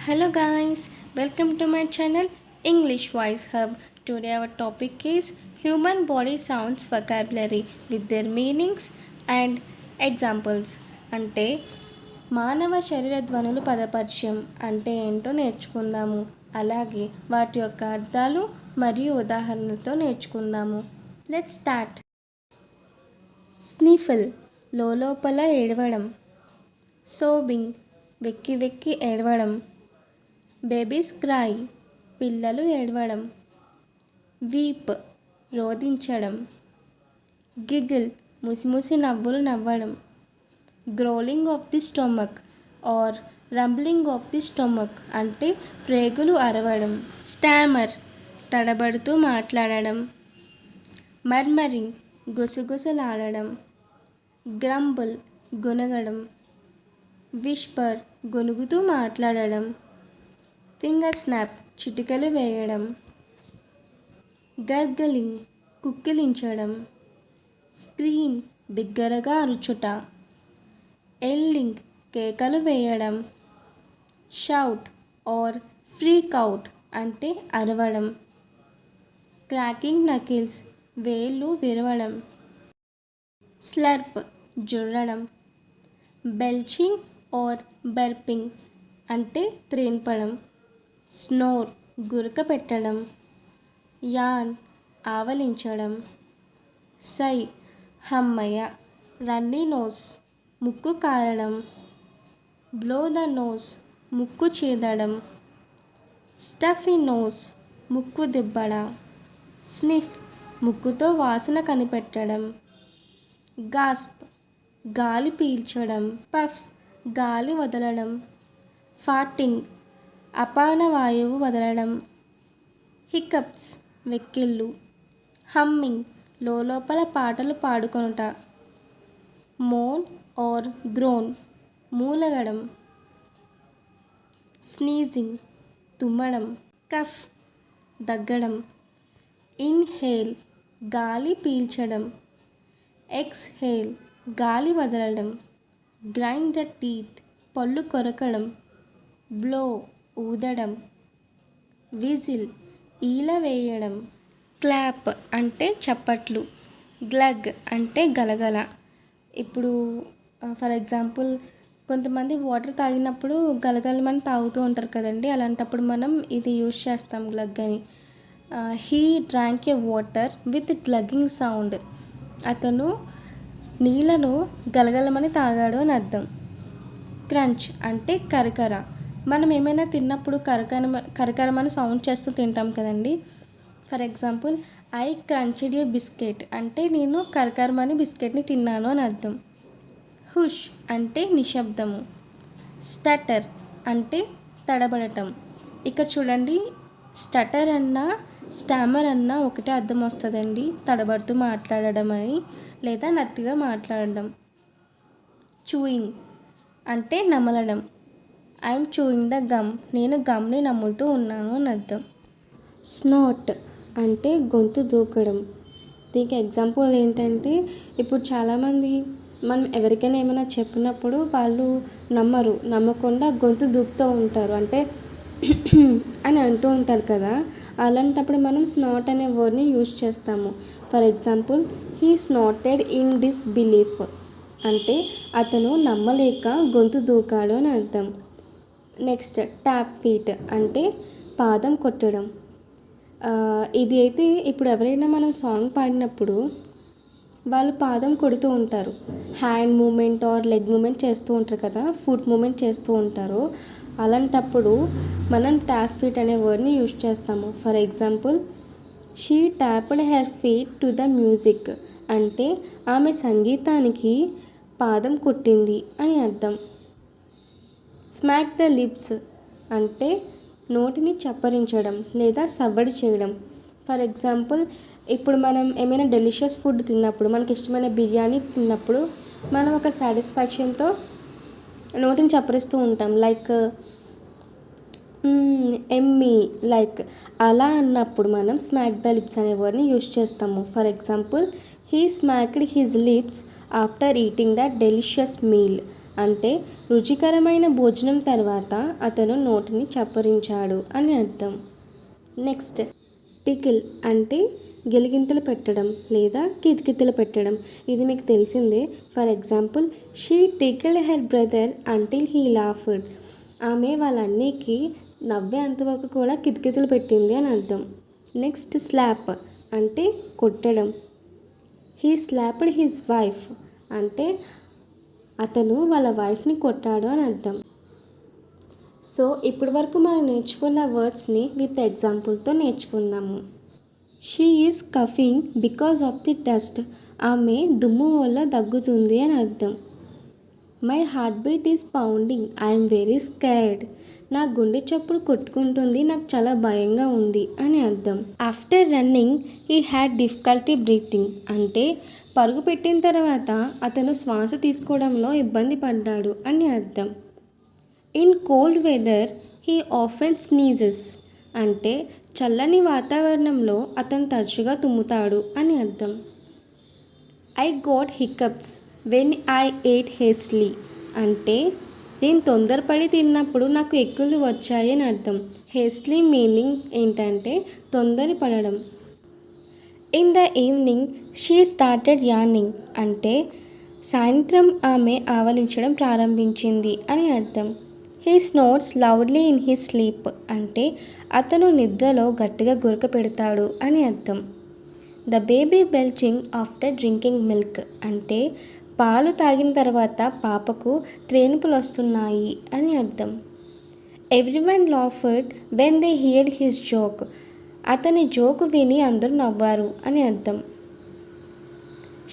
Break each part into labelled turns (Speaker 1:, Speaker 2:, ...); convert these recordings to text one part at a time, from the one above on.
Speaker 1: Hello guys, welcome to my channel English Voice Hub. Today our topic is human body sounds vocabulary with their meanings and examples. అంటే మానవ శరీర ధ్వనులు పదపరిచయం అంటే ఏంటో నేర్చుకుందాము. అలాగే వాటి యొక్క అర్థాలు మరియు ఉదాహరణలతో నేర్చుకుందాము. Let's start. స్నిఫల్ లోపల ఏడవడం. సోబింగ్ వెక్కి వెక్కి ఏడవడం. బేబీస్ క్రై పిల్లలు ఏడవడం. వీప్ రోదించడం. గిగిల్ ముసిముసి నవ్వులు నవ్వడం. Growling of the stomach or rumbling of the stomach అంటే ప్రేగులు అరవడం. స్టామర్ తడబడుతూ మాట్లాడడం. మర్మరింగ్ గుసగుసలాడడం. గ్రంబుల్ గునగడం. విస్పర్ గొనుగుతూ మాట్లాడడం. ఫింగర్ స్నాప్ చిటికలు వేయడం. గర్గలింగ్ కుక్కిలించడం. స్క్రీమ్ బిగ్గరగా అరుచుట. ఎల్లింగ్ కేకలు వేయడం. షౌట్ ఆర్ ఫ్రీక్ అవుట్ అంటే అరవడం. క్రాకింగ్ నకిల్స్ వేళ్ళు విరవడం. స్లర్ప్ జుర్రడం. బెల్చింగ్ ఆర్ బర్పింగ్ అంటే త్రేన్పడం. స్నోర్ గురక పెట్టడం. యాన్ ఆవలించడం. సై హమ్మయ్య రన్నీ నోస్ ముక్కు కారడం. బ్లో ద నోస్ ముక్కు చీదడం. స్టఫీ నోస్ ముక్కు దిబ్బడ. స్నిఫ్ ముక్కుతో వాసన కనిపెట్టడం. గాస్ప్ గాలి పీల్చడం. పఫ్ గాలి వదలడం. ఫార్టింగ్ అపాన వాయువు వదలడం. హికప్స్ వెక్కిళ్ళు. హమ్మింగ్ లోపల పాటలు పాడుకొనుట. మోన్ ఆర్ గ్రోన్ మూలగడం. స్నీజింగ్ తుమ్మడం. కఫ్ దగ్గడం. ఇన్హేల్ గాలి పీల్చడం. ఎక్స్హేల్ గాలి వదలడం. గ్రైండ్ ద టీత్ పళ్ళు కొరకడం. బ్లో ఊదడం. విజిల్ ఈల వేయడం. క్లాప్ అంటే చప్పట్లు. గ్లగ్ అంటే గలగల. ఇప్పుడు ఫర్ ఎగ్జాంపుల్ కొంతమంది వాటర్ తాగినప్పుడు గలగలమని తాగుతూ ఉంటారు కదండి. అలాంటప్పుడు మనం ఇది యూజ్ చేస్తాం గ్లగ్ అని. He drank a water with glugging sound. అతను నీళ్ళను గలగలమని తాగాడు అని అర్థం. క్రంచ్ అంటే కరకర. మనం ఏమైనా తిన్నప్పుడు కరకరమని సౌండ్ చేస్తూ తింటాం కదండి. For example I crunched a biscuit అంటే నేను కరకరమని బిస్కెట్ని తిన్నాను అని అర్థం. హుష్ అంటే నిశ్శబ్దము. స్టటర్ అంటే తడబడటం. ఇక్కడ చూడండి, స్టటర్ అన్నా స్టామర్ అన్నా ఒకటే అర్థం వస్తుందండి. తడబడుతూ మాట్లాడడం అని లేదా నత్తిగా మాట్లాడడం. చూయింగ్ అంటే నమలడం. ఐఎమ్ చూయింగ్ ద గమ్ నేను గమ్ని నములుతూ ఉన్నాను అని అర్థం. స్నోట్ అంటే గొంతు దూకడం. దీనికి ఎగ్జాంపుల్ ఏంటంటే, ఇప్పుడు చాలామంది మనం ఎవరికైనా ఏమైనా చెప్పినప్పుడు వాళ్ళు నమ్మకుండా గొంతు దూకుతూ ఉంటారు. అంటే అని అంటూ ఉంటారు కదా. అలాంటప్పుడు మనం స్నాట్ అనే వర్డ్ని యూజ్ చేస్తాము. For example he snorted in disbelief అంటే అతను నమ్మలేక గొంతు దూకాడు అని అర్థం. నెక్స్ట్ ట్యాప్ ఫీట్ అంటే పాదం కొట్టడం. ఇది అయితే ఇప్పుడు ఎవరైనా మనం సాంగ్ పాడినప్పుడు వాళ్ళు పాదం కొడుతూ ఉంటారు. Hand moment are leg moment చేస్తూ ఉంటారు కదా, ఫుట్ మూమెంట్ చేస్తూ ఉంటారు. అలాంటప్పుడు మనం ట్యాప్ ఫీట్ అనే వర్డ్ని యూజ్ చేస్తాము. For example she tapped her feet to the music అంటే ఆమె సంగీతానికి పాదం కొట్టింది అని అర్థం. స్మాక్ ద లిప్స్ అంటే నోటిని చప్పరించడం లేదా సవ్వడి చేయడం. ఫర్ ఎగ్జాంపుల్ ఇప్పుడు మనం ఏమైనా డెలిషియస్ ఫుడ్ తిన్నప్పుడు, మనకి ఇష్టమైన బిర్యానీ తిన్నప్పుడు మనం ఒక సాటిస్ఫాక్షన్తో నోటిని చప్పరిస్తూ ఉంటాం. లైక్ ఎమ్మీ లైక్ అలా అన్నప్పుడు మనం స్మాక్ ద లిప్స్ అనే వర్డ్ని యూజ్ చేస్తాము. For example he smacked his lips after eating the delicious meal అంటే రుచికరమైన భోజనం తర్వాత అతను నోటిని చప్పరించాడు అని అర్థం. నెక్స్ట్ టికిల్ అంటే గిలిగింతలు పెట్టడం లేదా కితకితలు పెట్టడం. ఇది మీకు తెలిసిందే. For example, she tickled her brother until he laughed. ఆమె వాళ్ళ అన్నయ్యకి నవ్వే అంతవరకు కూడా కితకితలు పెట్టింది అని అర్థం. నెక్స్ట్ స్లాప్ అంటే కొట్టడం. హీ స్లాప్డ్ హిజ్ వైఫ్ అంటే అతను వాళ్ళ వైఫ్ని కొట్టాడు అని అర్థం. సో ఇప్పటి వరకు మనం నేర్చుకున్న వర్డ్స్ని విత్ ఎగ్జాంపుల్తో నేర్చుకుందాము. She is cuffing because of the dust. ఆమె దుమ్ము వల్ల దగ్గుతుంది అని అర్థం. My heart beat is pounding, I'm very scared. నా గుండె చప్పుడు కొట్టుకుంటుంది, నాకు చాలా భయంగా ఉంది అని అర్థం. After running he had difficulty breathing అంటే పరుగు పెట్టిన తర్వాత అతను శ్వాస తీసుకోవడంలో ఇబ్బంది పడ్డాడు అని అర్థం. In cold weather he often sneezes అంటే చల్లని వాతావరణంలో అతను తరచుగా తుమ్ముతాడు అని అర్థం. I got hiccups when I ate hastily అంటే నేను తొందరపడి తిన్నప్పుడు నాకు ఎక్కులు వచ్చాయి అని అర్థం. హేస్ట్లీ మీనింగ్ ఏంటంటే తొందరపడడం. In the evening she started yawning అంటే సాయంత్రం ఆమె ఆవలించడం ప్రారంభించింది అని అర్థం. He snores loudly in his sleep అంటే అతను నిద్రలో గట్టిగా గురక పెడతాడు అని అర్థం. The baby belching after drinking milk అంటే పాలు తాగిన తర్వాత పాపకు త్రేనుపులు వస్తున్నాయి అని అర్థం. Everyone laughed when they heard his joke అతని జోకు విని అందరూ నవ్వారు అని అర్థం.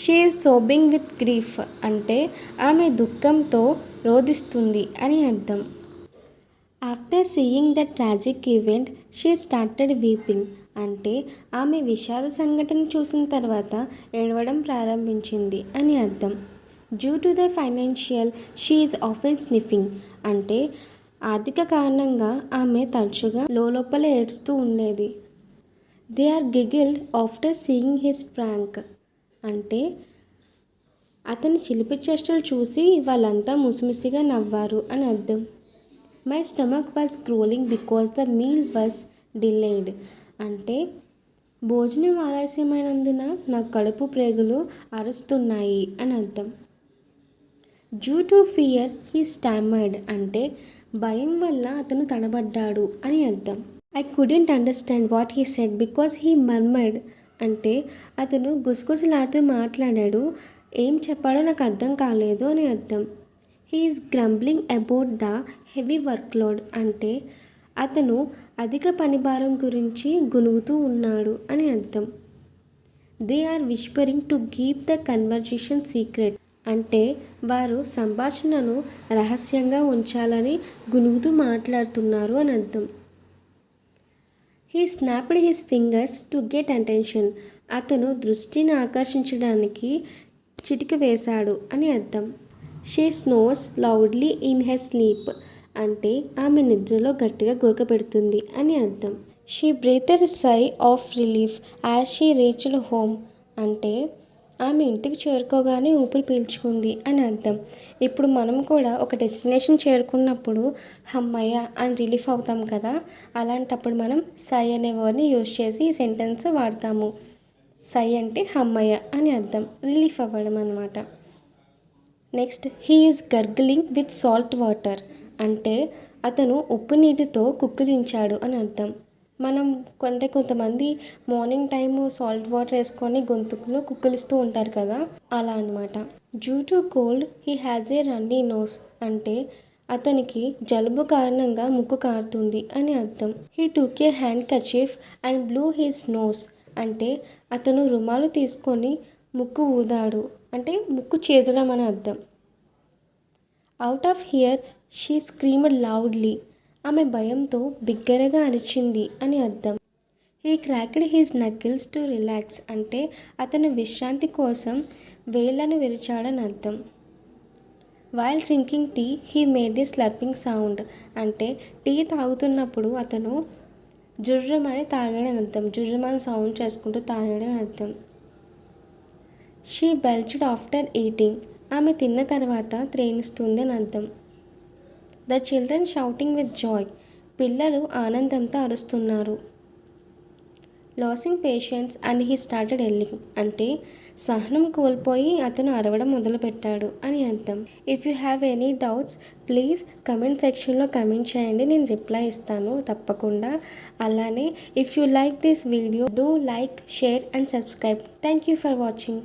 Speaker 1: She is sobbing with grief అంటే ఆమె దుఃఖంతో రోదిస్తుంది అని అర్థం. After seeing the tragic event she started weeping అంటే ఆమె విషాద సంఘటన చూసిన తర్వాత ఏడవడం ప్రారంభించింది అని అర్థం. Due to the financial she is often sniffing అంటే ఆర్థిక కారణంగా ఆమె తరచుగా లోపల ఏడుస్తూ ఉండేది. They are giggled after seeing his prank అంటే అతని చిలిపి చేష్టలు చూసి వాళ్ళంతా ముసిముసిగా నవ్వారు అని అర్థం. My stomach was growling because the meal was delayed అంటే భోజనం ఆలస్యమైనందున నా కడుపు ప్రేగులు అరుస్తున్నాయి అని అర్థం. Due to fear he stammered అంటే భయం వల్ల అతను తడబడ్డాడు అని అర్థం. I couldn't understand what he said because he murmured అంటే అతను గుసగుసలాడుతూ మాట్లాడాడు, ఏం చెప్పాడో నాకు అర్థం కాలేదు అని అర్థం. He is grumbling about the heavy workload అంటే అతను అధిక పనిభారం గురించి గునుగుతూ ఉన్నాడు అని అర్థం. They are whispering to keep the conversation secret అంటే వారు సంభాషణను రహస్యంగా ఉంచాలని గునుగుతూ మాట్లాడుతున్నారు అని అర్థం. He snapped his fingers to get attention అతను దృష్టిని ఆకర్షించడానికి చిటిక వేశాడు అని అర్థం. She snores loudly in her sleep అంటే ఆమె నిద్రలో గట్టిగా గురక పెడుతుంది అని అర్థం. She breathed sigh of relief as she reached home అంటే ఆమె ఇంటికి చేరుకోగానే ఊపిరి పీల్చుకుంది అని అర్థం. ఇప్పుడు మనం కూడా ఒక డెస్టినేషన్ చేరుకున్నప్పుడు హమ్మయ్య అని రిలీఫ్ అవుతాం కదా, అలాంటప్పుడు మనం సై అనే వర్డ్ని యూజ్ చేసి ఈ సెంటెన్స్ వాడతాము. సై అంటే హమ్మయ్య అని అర్థం, రిలీఫ్ అవ్వడం అన్నమాట. Next he is gargling with salt water అంటే అతను ఉప్పు నీటితో కుక్కిలించాడు అని అర్థం. మనం కొంతమంది మార్నింగ్ టైము సాల్ట్ వాటర్ వేసుకొని గొంతుకులో కుక్కిలిస్తూ ఉంటారు కదా, అలా అనమాట. Due to cold he has a runny nose అంటే అతనికి జలుబు కారణంగా ముక్కు కారుతుంది అని అర్థం. He took a handkerchief and blew his nose అంటే అతను రుమాలు తీసుకొని ముక్కు ఊదాడు అంటే ముక్కు చేదడం అని అర్థం. Out of here she screamed loudly ఆమె భయంతో బిగ్గరగా అరిచింది అని అర్థం. He cracked his knuckles to relax అంటే అతను విశ్రాంతి కోసం వేళ్లను విరిచాడని అర్థం. While drinking tea he made a slurping sound అంటే టీ తాగుతున్నప్పుడు అతను జుర్రమని తాగాడని అర్థం. జుర్రమని సౌండ్ చేసుకుంటూ తాగాడని అర్థం. షీ బెల్చ్డ్ ఆఫ్టర్ ఈటింగ్ ఆమె తిన్న తర్వాత త్రేణిస్తుంది అని అర్థం. The children shouting with joy. పిల్లలు ఆనందంతో అరుస్తున్నారు. Losing patience and he started yelling. అంటే సహనం కోల్పోయి అతను అరవడం మొదలుపెట్టాడు అని అర్థం. If you have any doubts please comment సెక్షన్లో కమెంట్ చేయండి, నేను రిప్లై ఇస్తాను తప్పకుండా. అలానే if you like this video do like, share and subscribe. Thank you for watching.